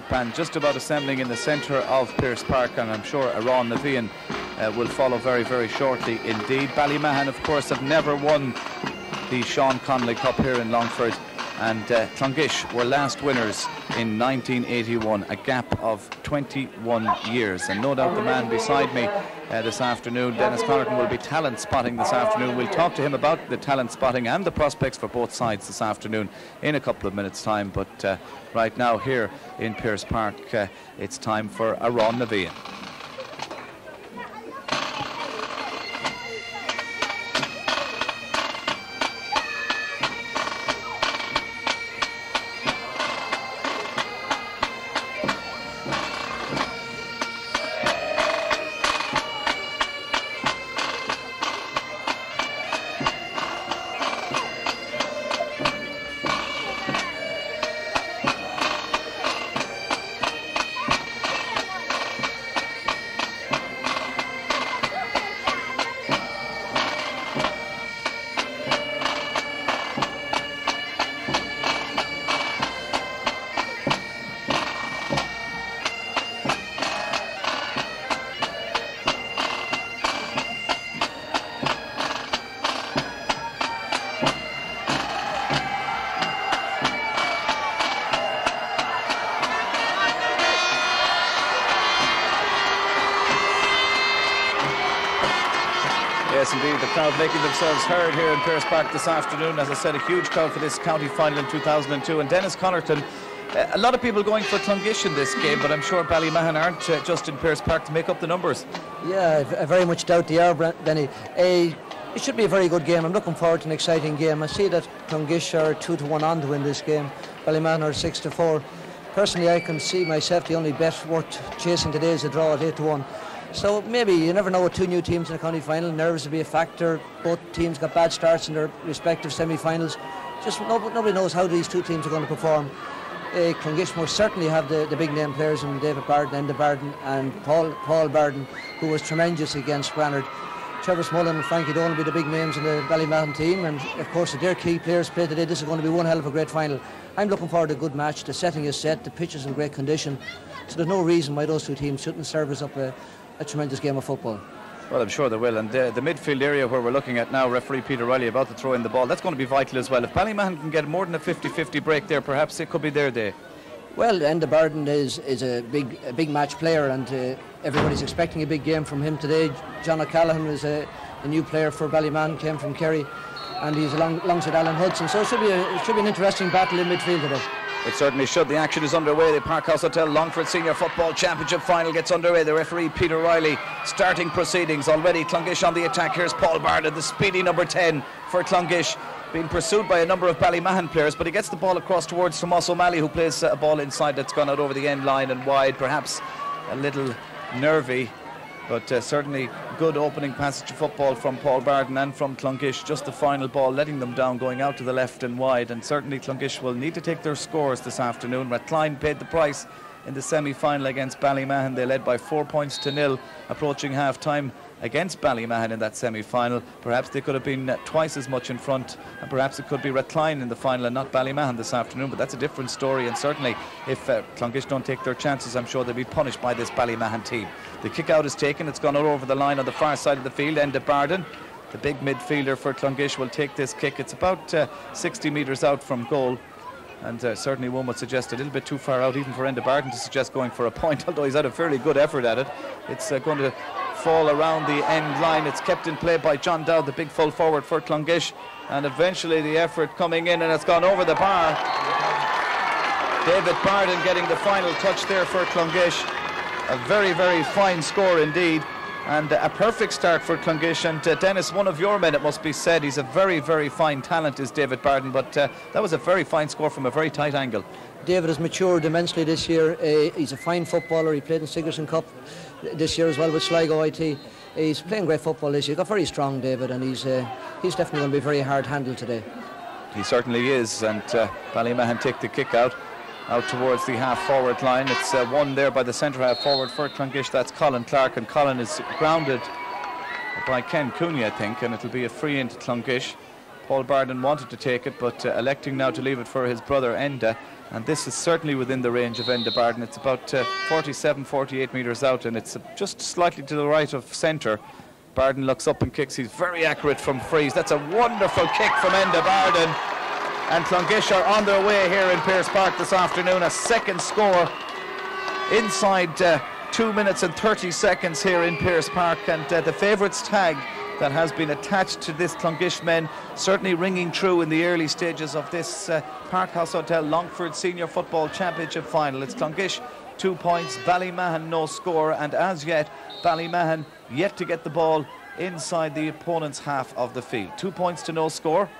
marching band just about assembling in the centre of Pearse Park, and I'm sure Ron Navian will follow very, very shortly indeed. Ballymahon, of course, have never won the Sean Connolly Cup here in Longford, and Clonguish were last winners in 1981, a gap of 21 years. And no doubt the man beside me this afternoon, Dennis Connaughton, will be talent spotting this afternoon. We'll talk to him about the talent spotting and the prospects for both sides this afternoon in a couple of minutes' time. But right now here in Pearse Park, it's time for a Ron Navian. Yes, indeed, the crowd making themselves heard here in Pearse Park this afternoon. As I said, a huge crowd for this county final in 2002. And Dennis Connaughton, a lot of people going for Clonguish in this game, but I'm sure Ballymahon aren't just in Pearse Park to make up the numbers. Yeah, I very much doubt they are, Benny. It should be a very good game. I'm looking forward to an exciting game. I see that Clonguish are 2-1 on to win this game. Ballymahon are 6-4. Personally, I can see myself the only bet worth chasing today is a draw at 8-1. So maybe, you never know, with two new teams in the county final, nerves will be a factor. Both teams got bad starts in their respective semi-finals. Just nobody knows how these two teams are going to perform. Clonguish most certainly have the big name players in David Barden, Enda Barden and Paul Barden, who was tremendous against Granard. Trevor Smullen and Frankie Dolan will be the big names in the Ballymahon team, and of course if their key players play today, this is going to be one hell of a great final. I'm looking forward to a good match. The setting is set, the pitch is in great condition, so there's no reason why those two teams shouldn't serve us up a tremendous game of football. Well, I'm sure they will. And the midfield area where we're looking at now, referee Peter Riley about to throw in the ball, that's going to be vital as well. If Ballymahon can get more than a 50-50 break there, perhaps it could be their day. Well, Enda Barden is a big match player, and everybody's expecting a big game from him today. John O'Callaghan is a new player for Ballymahon, came from Kerry, and he's alongside Alan Hudson. So it should be an interesting battle in midfield today. It certainly should. The action is underway. The Parkhouse Hotel Longford Senior Football Championship final gets underway. The referee Peter Riley starting proceedings already. Clonguish on the attack. Here's Paul Barden, the speedy number 10 for Clonguish, being pursued by a number of Ballymahon players, but he gets the ball across towards Tomas O'Malley, who plays a ball inside that's gone out over the end line and wide, perhaps a little nervy, but certainly good opening passage of football from Paul Barden and from Clonguish. Just the final ball letting them down, going out to the left and wide, and certainly Clonguish will need to take their scores this afternoon. Rathline paid the price in the semi-final against Ballymahon. They led by 4 points to 0 approaching half-time against Ballymahon in that semi-final. Perhaps they could have been twice as much in front, and perhaps it could be Rathline in the final and not Ballymahon this afternoon, but that's a different story. And certainly if Clonguish don't take their chances, I'm sure they'll be punished by this Ballymahon team. The kick out is taken. It's gone all over the line on the far side of the field. Enda Barden, the big midfielder for Clonguish, will take this kick. It's about 60 metres out from goal, and certainly one would suggest a little bit too far out even for Enda Barden to suggest going for a point, although he's had a fairly good effort at it. It's going to fall around the end line. It's kept in play by John Dowd, the big full forward for Clonguish, and eventually the effort coming in, and it's gone over the bar. David Barden getting the final touch there for Clonguish. A very, very fine score indeed, and a perfect start for Clonguish. And Dennis, one of your men, it must be said, he's a very, very fine talent, is David Barden, but that was a very fine score from a very tight angle. David has matured immensely this year. He's a fine footballer. He played in Sigerson Cup this year as well with Sligo IT. He's playing great football this year. He got very strong, David, and he's definitely going to be very hard handled today. He certainly is, and Ballymahon take the kick out towards the half-forward line. It's won there by the centre half-forward for Clonguish. That's Colin Clark, and Colin is grounded by Ken Cooney, I think, and it'll be a free into Clonguish. Paul Barden wanted to take it, but electing now to leave it for his brother Enda. And this is certainly within the range of Enda Barden. It's about 47, 48 metres out, and it's just slightly to the right of centre. Barden looks up and kicks. He's very accurate from frees. That's a wonderful kick from Enda Barden. And Clonguish are on their way here in Pearse Park this afternoon. A second score inside 2 minutes and 30 seconds here in Pearse Park. And the favourites tag that has been attached to this Clonguish men certainly ringing true in the early stages of this Parkhouse Hotel Longford Senior Football Championship final. It's Clonguish 2 points, Ballymahon no score, and as yet Ballymahon yet to get the ball inside the opponent's half of the field. 2 points to no score.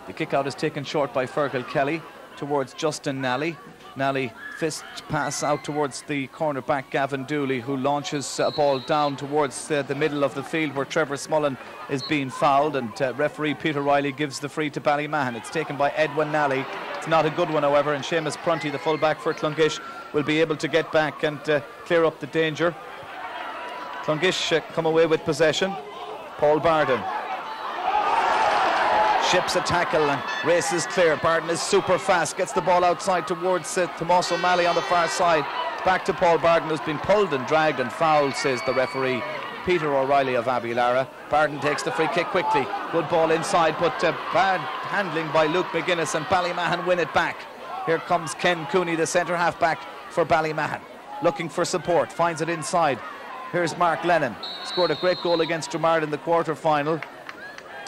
The kick out is taken short by Fergal Kelly towards Justin Nally. Nally fist pass out towards the cornerback Gavin Dooley, who launches a ball down towards the middle of the field where Trevor Smullen is being fouled, and referee Peter Riley gives the free to Ballymahon. It's taken by Edwin Nally. It's not a good one, however, and Seamus Prunty, the fullback for Clonguish, will be able to get back and clear up the danger. Clonguish come away with possession. Paul Barden ships a tackle and races clear. Barden is super fast, gets the ball outside towards Tomas O'Malley on the far side. Back to Paul Barden, who's been pulled and dragged and fouled, says the referee Peter O'Reilly of Abilara. Barden takes the free kick quickly. Good ball inside, but bad handling by Luke McGuinness, and Ballymahon win it back. Here comes Ken Cooney, the centre half back for Ballymahon, looking for support, finds it inside. Here's Mark Lennon, scored a great goal against Dromard in the quarter-final.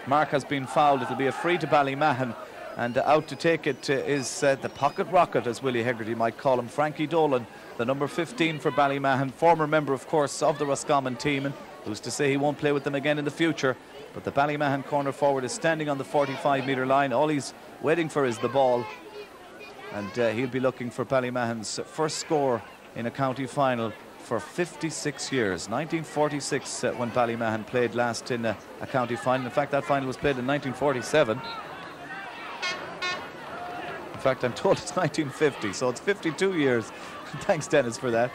Mark has been fouled. It'll be a free to Ballymahon, and out to take it is the pocket rocket, as Willie Hegarty might call him, Frankie Dolan, the number 15 for Ballymahon, former member of course of the Roscommon team, and who's to say he won't play with them again in the future. But the Ballymahon corner forward is standing on the 45-metre line. All he's waiting for is the ball, and he'll be looking for Ballymahon's first score in a county final for 56 years. 1946 when Ballymahon played last in a county final. In fact, that final was played in 1947. In fact, I'm told it's 1950, so it's 52 years. Thanks, Dennis, for that.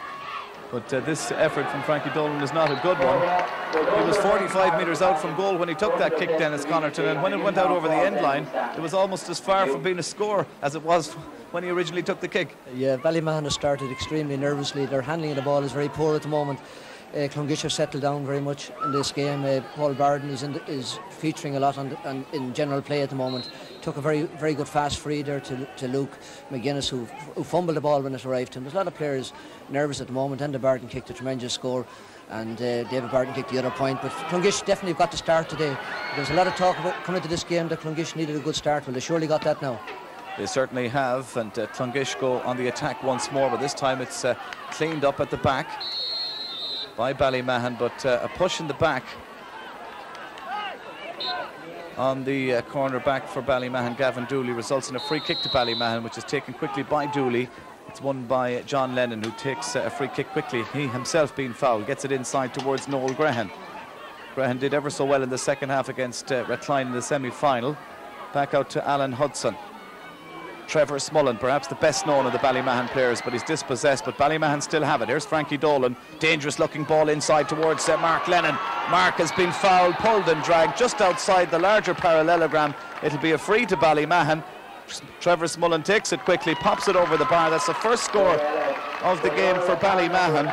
But this effort from Frankie Dolan is not a good one. He was 45 metres out from goal when he took that kick, Dennis Connerton, and when it went out over the end line, it was almost as far from being a score as it was when he originally took the kick. Yeah, Ballymahon has started extremely nervously. Their handling of the ball is very poor at the moment. Clonguish have settled down very much in this game. Paul Barden is featuring a lot in general play at the moment. Took a very good fast free there to Luke McGuinness, who fumbled the ball when it arrived to him. There's a lot of players nervous at the moment. Enda Barden kicked a tremendous score, and David Barden kicked the other point. But Clonguish definitely got the start today. There's a lot of talk about coming into this game that Clonguish needed a good start. Well, they surely got that now. They certainly have, and Clonguish go on the attack once more, but this time it's cleaned up at the back by Ballymahon, but a push in the back on the corner back for Ballymahon, Gavin Dooley, results in a free kick to Ballymahon, which is taken quickly by Dooley. It's won by John Lennon, who takes a free kick quickly, he himself being fouled, gets it inside towards Noel Grehan. Grehan did ever so well in the second half against Rathline in the semi-final. Back out to Alan Hudson. Trevor Smullen, perhaps the best known of the Ballymahon players, but he's dispossessed, but Ballymahon still have it. Here's Frankie Dolan, dangerous looking ball inside towards Mark Lennon. Mark has been fouled, pulled and dragged just outside the larger parallelogram. It'll be a free to Ballymahon. Trevor Smullen takes it quickly, pops it over the bar. That's the first score of the game for Ballymahon.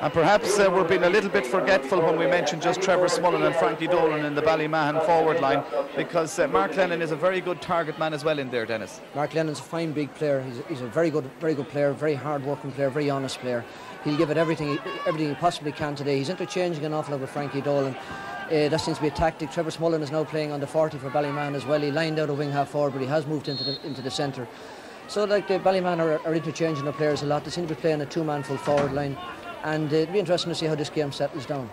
And perhaps we're being a little bit forgetful when we mention just Trevor Smullen and Frankie Dolan in the Ballymahon forward line, because Mark Lennon is a very good target man as well in there, Dennis. Mark Lennon's a fine big player. He's a very good player, very hard working player, very honest player. He'll give it everything he possibly can today. He's interchanging an awful lot with Frankie Dolan. That seems to be a tactic. Trevor Smullen is now playing on the 40 for Ballymahon as well. He lined out a wing half forward, but he has moved into the centre. So like the Ballymahon are interchanging the players a lot. They seem to be playing a two-man full forward line, and it'll be interesting to see how this game settles down.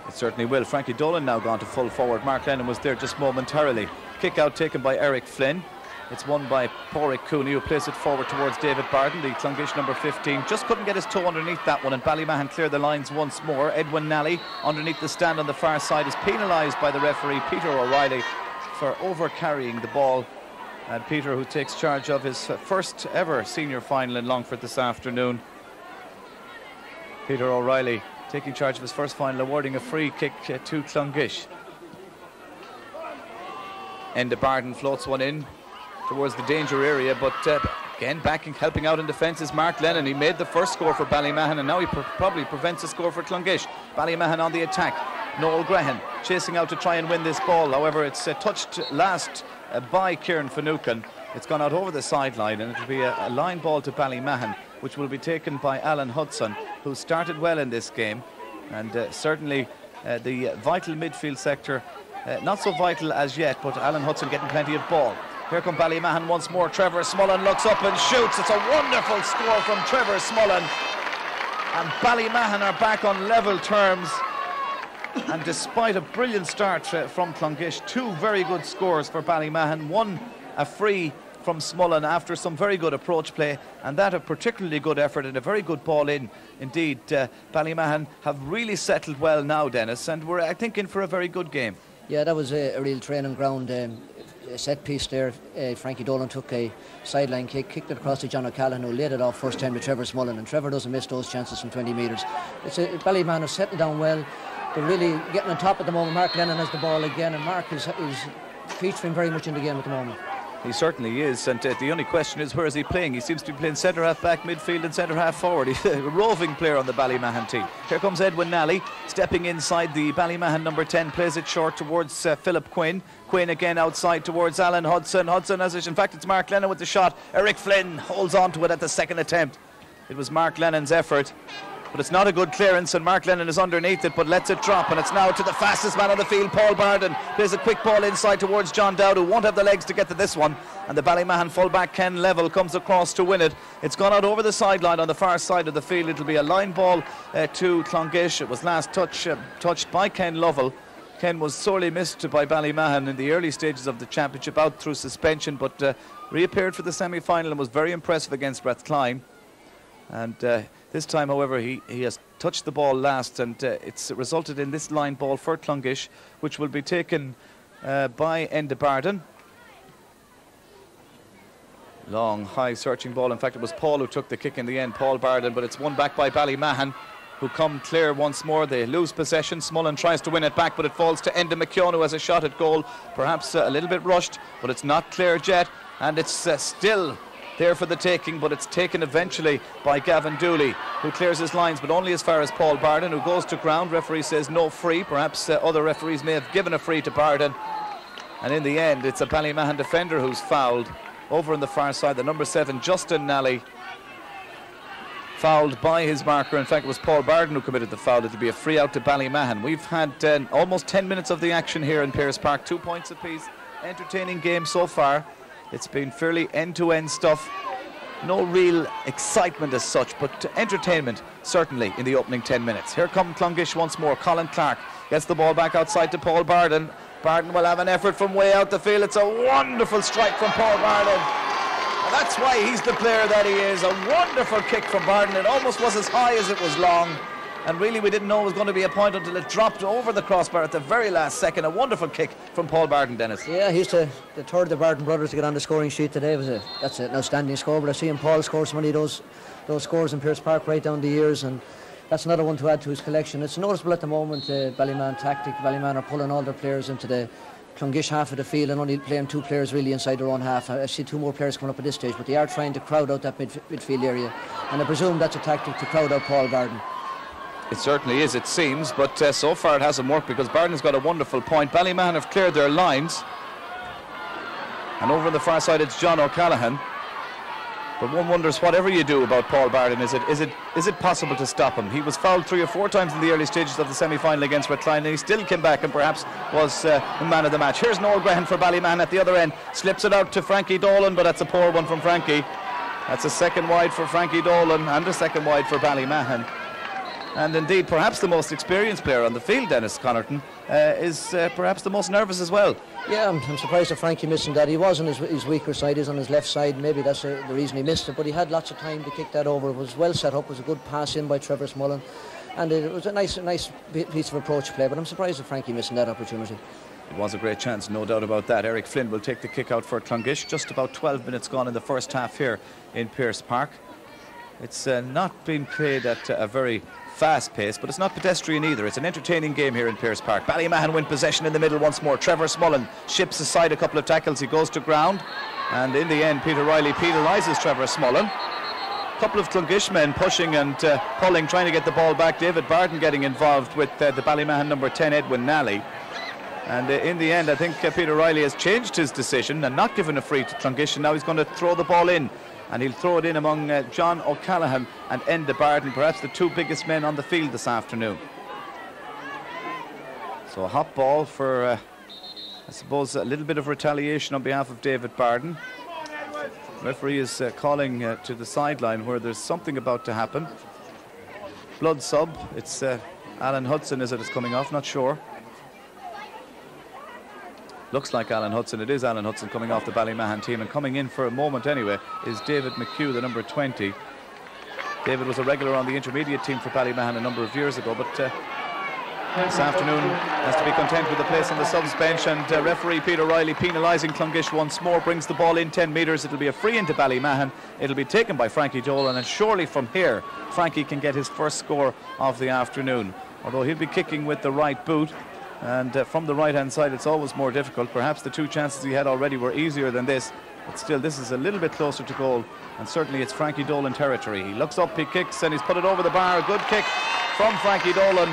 It certainly will. Frankie Dolan now gone to full forward. Mark Lennon was there just momentarily. Kick out taken by Eric Flynn. It's won by Porrick Cooney, who plays it forward towards David Barden, the Clonguish number 15. Just couldn't get his toe underneath that one, and Ballymahon clear the lines once more. Edwin Nally underneath the stand on the far side is penalised by the referee Peter O'Reilly for over-carrying the ball. And Peter, who takes charge of his first ever senior final in Longford this afternoon. Peter O'Reilly taking charge of his first final, awarding a free kick to Clonguish. Enda Barden floats one in. towards the danger area, but again back and helping out in defence is Mark Lennon. He made the first score for Ballymahon, and now he probably prevents a score for Clonguish. Ballymahon on the attack. Noel Grehan chasing out to try and win this ball. However, it's touched last by Kieran Finucane. It's gone out over the sideline, and it'll be a line ball to Ballymahon, which will be taken by Alan Hudson, who started well in this game, and certainly the vital midfield sector, not so vital as yet, but Alan Hudson getting plenty of ball. Here come Ballymahon once more. Trevor Smullen looks up and shoots. It's a wonderful score from Trevor Smullen, and Ballymahon are back on level terms. And despite a brilliant start from Clonguish, two very good scores for Ballymahon. One, a free from Smullen after some very good approach play, and that a particularly good effort and a very good ball in. Indeed, Ballymahon have really settled well now, Dennis, and we're, I think, in for a very good game. Yeah, that was a real training ground set piece there. Frankie Dolan took a sideline kick, kicked it across to John O'Callaghan, who laid it off first time with Trevor Smullen, and Trevor doesn't miss those chances from 20 metres. Ballymahon have settled down well. They're really getting on top at the moment. Mark Lennon has the ball again, and Mark is featuring very much in the game at the moment. He certainly is, and the only question is, where is he playing? He seems to be playing centre half back, midfield and centre half forward. He's a roving player on the Ballymahon team. Here comes Edwin Nally stepping inside the Ballymahon number 10, plays it short towards Philip Quinn. Quinn again outside towards Alan Hudson. Hudson has it. In fact, it's Mark Lennon with the shot. Eric Flynn holds on to it at the second attempt. It was Mark Lennon's effort, but it's not a good clearance, and Mark Lennon is underneath it but lets it drop, and it's now to the fastest man on the field, Paul Barden. Plays a quick ball inside towards John Dowd, who won't have the legs to get to this one, and the Ballymahon fullback Ken Level comes across to win it. It's gone out over the sideline on the far side of the field. It'll be a line ball to Clonguish. It was last touched by Ken Lovell. Ken was sorely missed by Ballymahon in the early stages of the championship, out through suspension, but reappeared for the semi-final and was very impressive against Rathclyne. And this time, however, he has touched the ball last, and it's resulted in this line ball for Clonguish, which will be taken by Enda Barden. Long, high searching ball. In fact, it was Paul who took the kick in the end, Paul Barden, but it's won back by Ballymahon, who come clear once more. They lose possession. Smullen tries to win it back, but it falls to Enda McKeown, who has a shot at goal. Perhaps a little bit rushed, but it's not cleared yet, and it's still there for the taking, but it's taken eventually by Gavin Dooley, who clears his lines, but only as far as Paul Barden, who goes to ground. Referee says no free. Perhaps other referees may have given a free to Barden, and in the end it's a Ballymahon defender who's fouled over on the far side. The number 7, Justin Nally, fouled by his marker. In fact, it was Paul Barden who committed the foul. It'll be a free out to Ballymahon. We've had almost 10 minutes of the action here in Pearse Park, 2 points apiece. Entertaining game so far. It's been fairly end-to-end stuff. No real excitement as such, but entertainment certainly in the opening 10 minutes. Here come Clonguish once more. Colin Clark gets the ball back outside to Paul Barden. Barden will have an effort from way out the field. It's a wonderful strike from Paul Barden, and that's why he's the player that he is. A wonderful kick from Barden. It almost was as high as it was long, and really we didn't know it was going to be a point until it dropped over the crossbar at the very last second. A wonderful kick from Paul Barden, Dennis. Yeah, he's the third of the Barden brothers to get on the scoring sheet today. That's an outstanding score, but I've seen Paul score so many of those scores in Pearse Park right down the years, and that's another one to add to his collection. It's noticeable at the moment, Ballymahon tactic. Ballymahon are pulling all their players into the Clonguish half of the field and only playing 2 players really inside their own half. I see 2 more players coming up at this stage, but they are trying to crowd out that midfield area, and I presume that's a tactic to crowd out Paul Barden. It certainly is, it seems, but so far it hasn't worked, because Barden's got a wonderful point. Ballymahon have cleared their lines, and over on the far side it's John O'Callaghan. But one wonders, whatever you do about Paul Barden, is it possible to stop him? He was fouled 3 or 4 times in the early stages of the semi-final against Rathclyne, and he still came back and perhaps was the man of the match. Here's Noel Grehan for Ballymahon at the other end. Slips it out to Frankie Dolan, but that's a poor one from Frankie. That's a second wide for Frankie Dolan and a second wide for Ballymahon. And indeed, perhaps the most experienced player on the field, Dennis Connerton, is perhaps the most nervous as well. Yeah, I'm surprised that Frankie missing that. He was on his weaker side, he's on his left side. Maybe that's the reason he missed it, but he had lots of time to kick that over. It was well set up, it was a good pass in by Trevor Smullen, and it was a nice piece of approach play, but I'm surprised that Frankie missing that opportunity. It was a great chance, no doubt about that. Eric Flynn will take the kick out for Clonguish. Just about 12 minutes gone in the first half here in Pearse Park. It's not been played at a very fast pace, but it's not pedestrian either. It's an entertaining game here in Pearse Park. Ballymahon win possession in the middle once more. Trevor Smullen ships aside a couple of tackles. He goes to ground. And in the end, Peter Riley penalises Trevor Smullen. A couple of Clonguish men pushing and pulling, trying to get the ball back. David Barton getting involved with the Ballymahon number 10, Edwin Nally. And in the end, I think Peter Riley has changed his decision and not given a free to Clonguish, and now he's going to throw the ball in. And he'll throw it in among John O'Callaghan and Enda Barton, perhaps the two biggest men on the field this afternoon. So a hot ball for, I suppose, a little bit of retaliation on behalf of David Barton. Referee is calling to the sideline where there's something about to happen. Blood sub. It's Alan Hudson, is it? It's coming off, not sure. Looks like Alan Hudson. It is Alan Hudson coming off the Ballymahon team, and coming in for a moment anyway is David McHugh, the number 20. David was a regular on the intermediate team for Ballymahon a number of years ago, but this afternoon has to be content with the place on the subs bench. And referee Peter Riley penalising Clonguish once more, brings the ball in 10 metres. It'll be a free into Ballymahon. It'll be taken by Frankie Dolan, and surely from here Frankie can get his first score of the afternoon, although he'll be kicking with the right boot. And from the right hand side it's always more difficult. Perhaps the two chances he had already were easier than this, but still this is a little bit closer to goal, and certainly it's Frankie Dolan territory. He looks up, he kicks, and he's put it over the bar. A good kick from Frankie Dolan,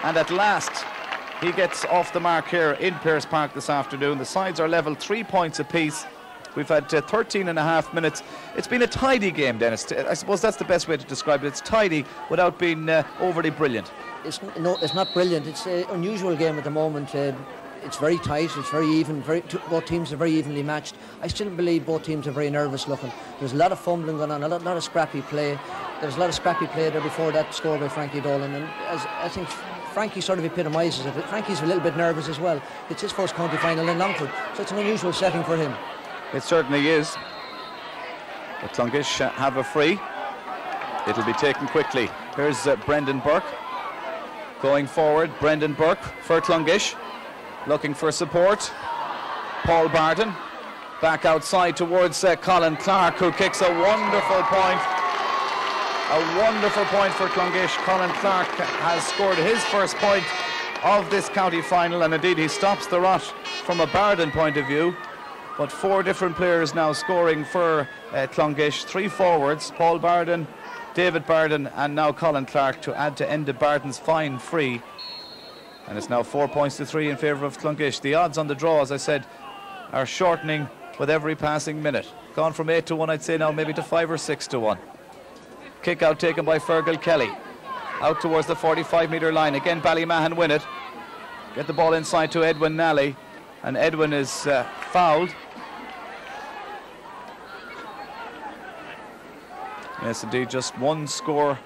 and at last he gets off the mark here in Pearse Park this afternoon. The sides are level, 3 points apiece. We've had 13 and a half minutes. It's been a tidy game, Dennis. I suppose that's the best way to describe it. It's tidy without being overly brilliant. It's not brilliant. It's an unusual game at the moment. It's very tight, it's very even, both teams are very evenly matched. I still believe both teams are very nervous looking. There's a lot of fumbling going on, a lot of scrappy play. There's a lot of scrappy play there before that score by Frankie Dolan, and as I think Frankie sort of epitomises it. Frankie's a little bit nervous as well. It's his first county final in Longford, so it's an unusual setting for him. It certainly is. But Clonguish have a free. It'll be taken quickly. Here's Brendan Burke going forward. Brendan Burke for Clonguish, looking for support. Paul Barton back outside towards Colin Clark, who kicks a wonderful point. A wonderful point for Clonguish. Colin Clark has scored his first point of this county final, and indeed he stops the rot from a Barden point of view. But four different players now scoring for Clonguish. Three forwards, Paul Barden, David Barden, and now Colin Clark, to add to Enda Barton's fine free. And it's now 4 points to 3 in favour of Clonguish. The odds on the draw, as I said, are shortening with every passing minute. Gone from 8 to 1, I'd say now maybe to 5 or 6 to 1. Kick out taken by Fergal Kelly. Out towards the 45-metre line. Again, Ballymahon win it. Get the ball inside to Edwin Nally. And Edwin is fouled. Yes, indeed, just one score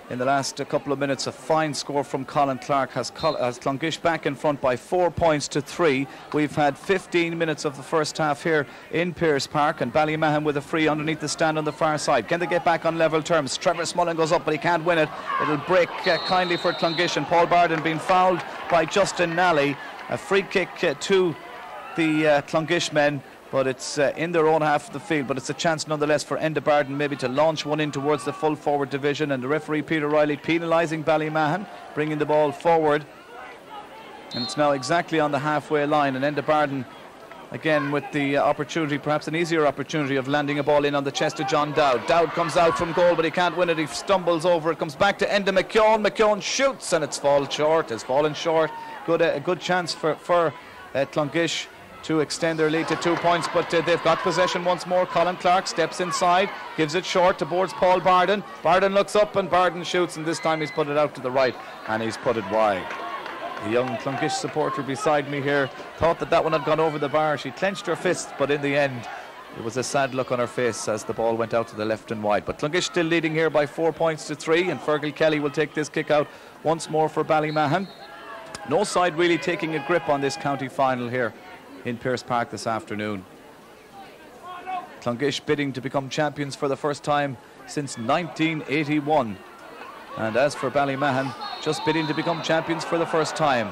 in the last couple of minutes. A fine score from Colin Clark has Clonguish back in front by 4 points to 3. We've had 15 minutes of the first half here in Pearse Park, and Ballymahon with a free underneath the stand on the far side. Can they get back on level terms? Trevor Smullen goes up, but he can't win it. It'll break kindly for Clonguish, and Paul Barden being fouled by Justin Nally. A free kick to the Clonguish men, but it's in their own half of the field. But it's a chance nonetheless for Enda Barden maybe to launch one in towards the full forward division. And the referee Peter Riley penalising Ballymahon, bringing the ball forward. And it's now exactly on the halfway line, and Enda Barden again with the opportunity, perhaps an easier opportunity, of landing a ball in on the chest of John Dowd. Dowd comes out from goal, but he can't win it. He stumbles over it, comes back to Enda McKeown. McKeown shoots, and it's fallen short. A good chance for Clonguish to extend their lead to 2 points, but they've got possession once more. Colin Clark steps inside, gives it short towards Paul Barden. Barden looks up and Barden shoots, and this time he's put it out to the right, and he's put it wide. The young Clonguish supporter beside me here thought that one had gone over the bar. She clenched her fist, but in the end it was a sad look on her face as the ball went out to the left and wide. But Clonguish still leading here by 4 points to 3, and Fergal Kelly will take this kick out once more for Ballymahon. No side really taking a grip on this county final here in Pearse Park this afternoon. Clonguish bidding to become champions for the first time since 1981. And as for Ballymahon, just bidding to become champions for the first time.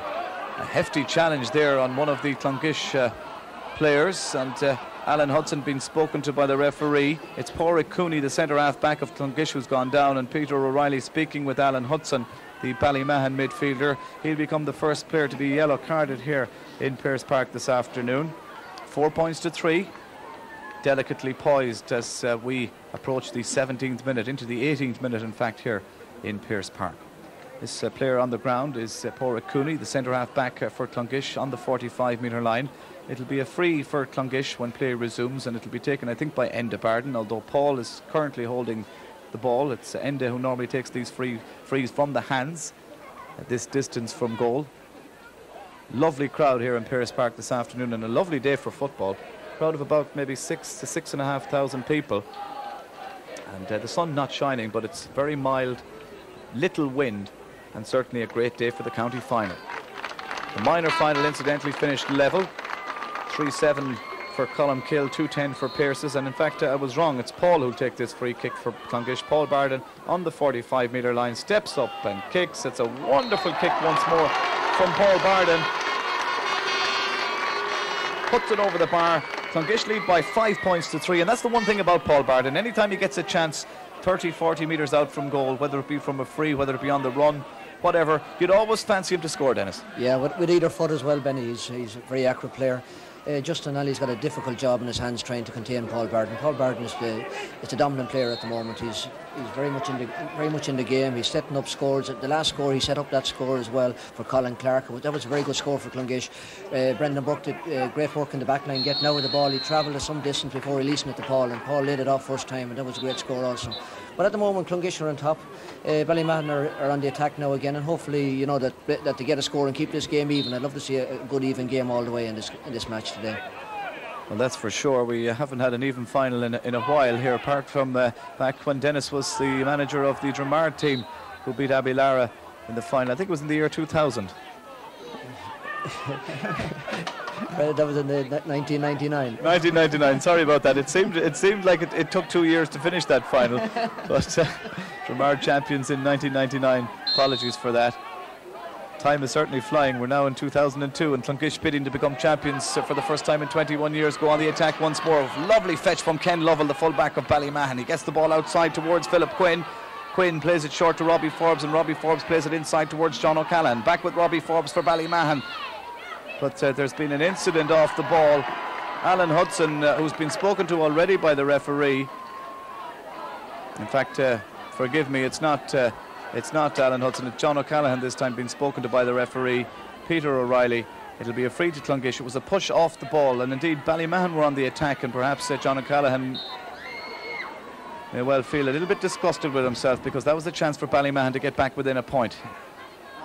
A hefty challenge there on one of the Clonguish players, and Alan Hudson being spoken to by the referee. It's Pádraig Cooney, the centre half back of Clonguish, who's gone down, and Peter O'Reilly speaking with Alan Hudson, the Ballymahon midfielder. He'll become the first player to be yellow carded here in Pearse Park this afternoon. 4 points to 3. delicately poised as we approach the 17th minute, into the 18th minute in fact, here in Pearse Park. This player on the ground is Pádraig Cooney, the centre half back for Clonguish, on the 45-metre line. It'll be a free for Clonguish when play resumes, and it'll be taken, I think, by Enda Barden, although Paul is currently holding the ball. It's Enda who normally takes these frees from the hands at this distance from goal. Lovely crowd here in Pearse Park this afternoon, and a lovely day for football. Crowd of about maybe 6,000 to 6,500 people, and the sun not shining, but it's very mild, little wind, and certainly a great day for the county final. The minor final incidentally finished level, 3-7 for Columkill, 2-10 for Pearses, and in fact I was wrong. It's Paul who'll take this free kick for Clonguish. Paul Barden on the 45-metre line steps up and kicks. It's a wonderful kick once more from Paul Barden, puts it over the bar. Clonguish lead by 5 points to 3, and that's the one thing about Paul Barden. Anytime he gets a chance 30-40 metres out from goal, whether it be from a free, whether it be on the run, whatever, you'd always fancy him to score, Dennis. Yeah, with either foot as well, Benny. He's a very accurate player. Justin Alley's got a difficult job in his hands trying to contain Paul Barden. Paul Barden is the dominant player at the moment. He's very much in the game. He's setting up scores. The last score, he set up that score as well for Colin Clark. That was a very good score for Clonguish. Brendan Burke did great work in the back line, getting out with the ball. He travelled some distance before releasing it to Paul, and Paul laid it off first time, and that was a great score also. But at the moment, Clonguish are on top. Ballymahon are on the attack now again, and hopefully, you know, that they get a score and keep this game even. I'd love to see a good even game all the way in this match today. Well, that's for sure. We haven't had an even final in a while here, apart from back when Dennis was the manager of the Dramard team, who beat Abilara in the final. I think it was in the year 2000. That was in 1999. 1999. Sorry about that. It seemed like it took 2 years to finish that final, but Dramard champions in 1999. Apologies for that. Time is certainly flying. We're now in 2002, and Clonguish bidding to become champions for the first time in 21 years. Go on the attack once more. Lovely fetch from Ken Lovell, the full-back of Ballymahon. He gets the ball outside towards Philip Quinn. Quinn plays it short to Robbie Forbes, and Robbie Forbes plays it inside towards John O'Callaghan. Back with Robbie Forbes for Ballymahon. But there's been an incident off the ball. Alan Hudson, who's been spoken to already by the referee. In fact, forgive me, it's not Alan Hudson, it's John O'Callaghan this time, being spoken to by the referee, Peter O'Reilly. It'll be a free to Clonguish. It was a push off the ball, and indeed Ballymahon were on the attack, and perhaps John O'Callaghan may well feel a little bit disgusted with himself, because that was a chance for Ballymahon to get back within a point.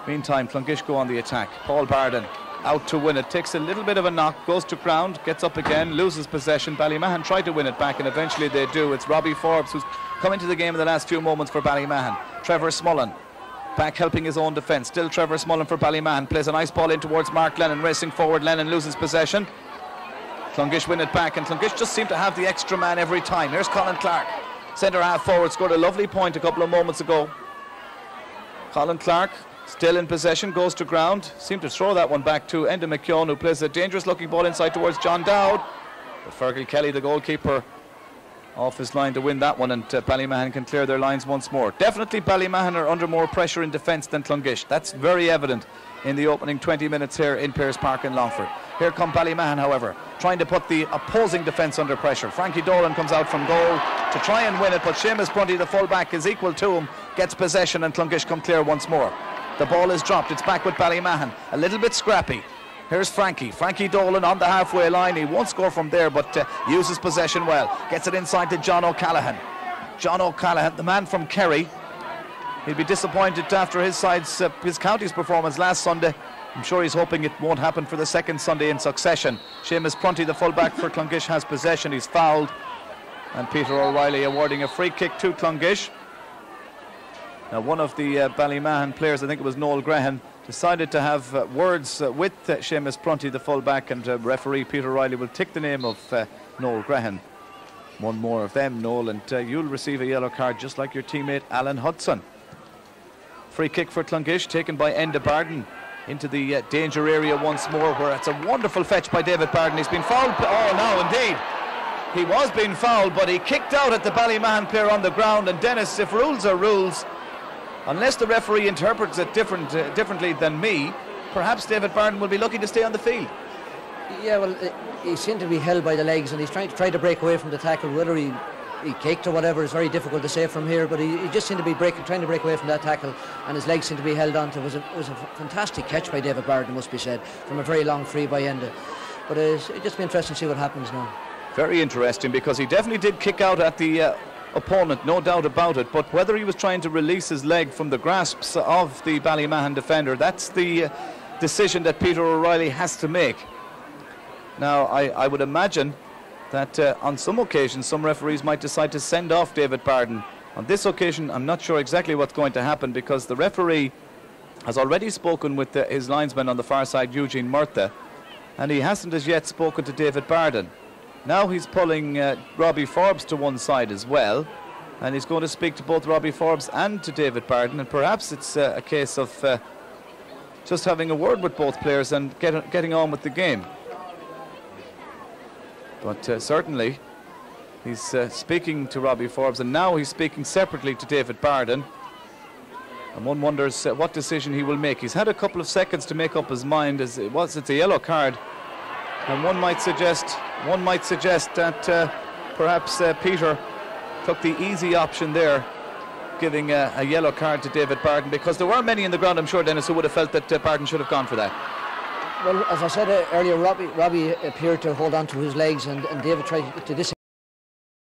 Meantime, Clonguish go on the attack. Paul Barden out to win it, takes a little bit of a knock, goes to ground, gets up again, loses possession. Ballymahon tried to win it back, and eventually they do. It's Robbie Forbes who's come into the game in the last few moments for Ballymahon. Trevor Smullen back helping his own defence. Still Trevor Smullen for Ballymahon, plays a nice ball in towards Mark Lennon, racing forward. Lennon loses possession. Clonguish win it back, and Clonguish just seem to have the extra man every time. Here's Colin Clark, centre half forward, scored a lovely point a couple of moments ago. Colin Clark still in possession, goes to ground, seemed to throw that one back to Enda McKeown, who plays a dangerous looking ball inside towards John Dowd. But Fergal Kelly, the goalkeeper, off his line to win that one, and Ballymahon can clear their lines once more. Definitely Ballymahon are under more pressure in defence than Clonguish. That's very evident in the opening 20 minutes here in Pearse Park in Longford. Here come Ballymahon, however, trying to put the opposing defence under pressure. Frankie Dolan comes out from goal to try and win it, but Seamus Prunty, the full-back, is equal to him, gets possession, and Clonguish come clear once more. The ball is dropped, it's back with Ballymahon, a little bit scrappy. Here's Frankie Dolan on the halfway line. He won't score from there, but uses possession well. Gets it inside to John O'Callaghan. John O'Callaghan, the man from Kerry. He'll be disappointed after his county's performance last Sunday. I'm sure he's hoping it won't happen for the second Sunday in succession. Seamus Prunty, the full-back for Clonguish, has possession. He's fouled. And Peter O'Reilly awarding a free kick to Clonguish. Now, one of the Ballymahon players, I think it was Noel Grehan, decided to have words with Seamus Prunty, the full-back, and referee Peter O'Reilly will take the name of Noel Grehan. One more of them, Noel, and you'll receive a yellow card just like your teammate Alan Hudson. Free kick for Clonguish, taken by Enda Barden into the danger area once more, where it's a wonderful fetch by David Barden. He's been fouled. Oh, no, indeed. He was being fouled, but he kicked out at the Ballymahon player on the ground. And Dennis, if rules are rules, unless the referee interprets it differently than me, perhaps David Barden will be lucky to stay on the field. Yeah, well, he seemed to be held by the legs, and he's trying to break away from the tackle. Whether he kicked or whatever is very difficult to say from here, but he just seemed to be trying to break away from that tackle, and his legs seemed to be held on to. It was a fantastic catch by David Barden, must be said, from a very long free by Enda. But it'll just be interesting to see what happens now. Very interesting, because he definitely did kick out at the opponent, no doubt about it, but whether he was trying to release his leg from the grasps of the Ballymahon defender, that's the decision that Peter O'Reilly has to make. Now, I would imagine that on some occasions some referees might decide to send off David Barden. On this occasion, I'm not sure exactly what's going to happen, because the referee has already spoken with his linesman on the far side, Eugene Murtha, and he hasn't as yet spoken to David Barden. Now he's pulling Robbie Forbes to one side as well, and he's going to speak to both Robbie Forbes and to David Barden, and perhaps it's a case of just having a word with both players and getting on with the game. But certainly he's speaking to Robbie Forbes, and now he's speaking separately to David Barden, and one wonders what decision he will make. He's had a couple of seconds to make up his mind, as it's a yellow card, and one might suggest that perhaps Peter took the easy option there, giving a yellow card to David Barden, because there were many in the ground, I'm sure, Dennis, who would have felt that Barden should have gone for that. Well, as I said earlier, Robbie appeared to hold on to his legs, and David tried to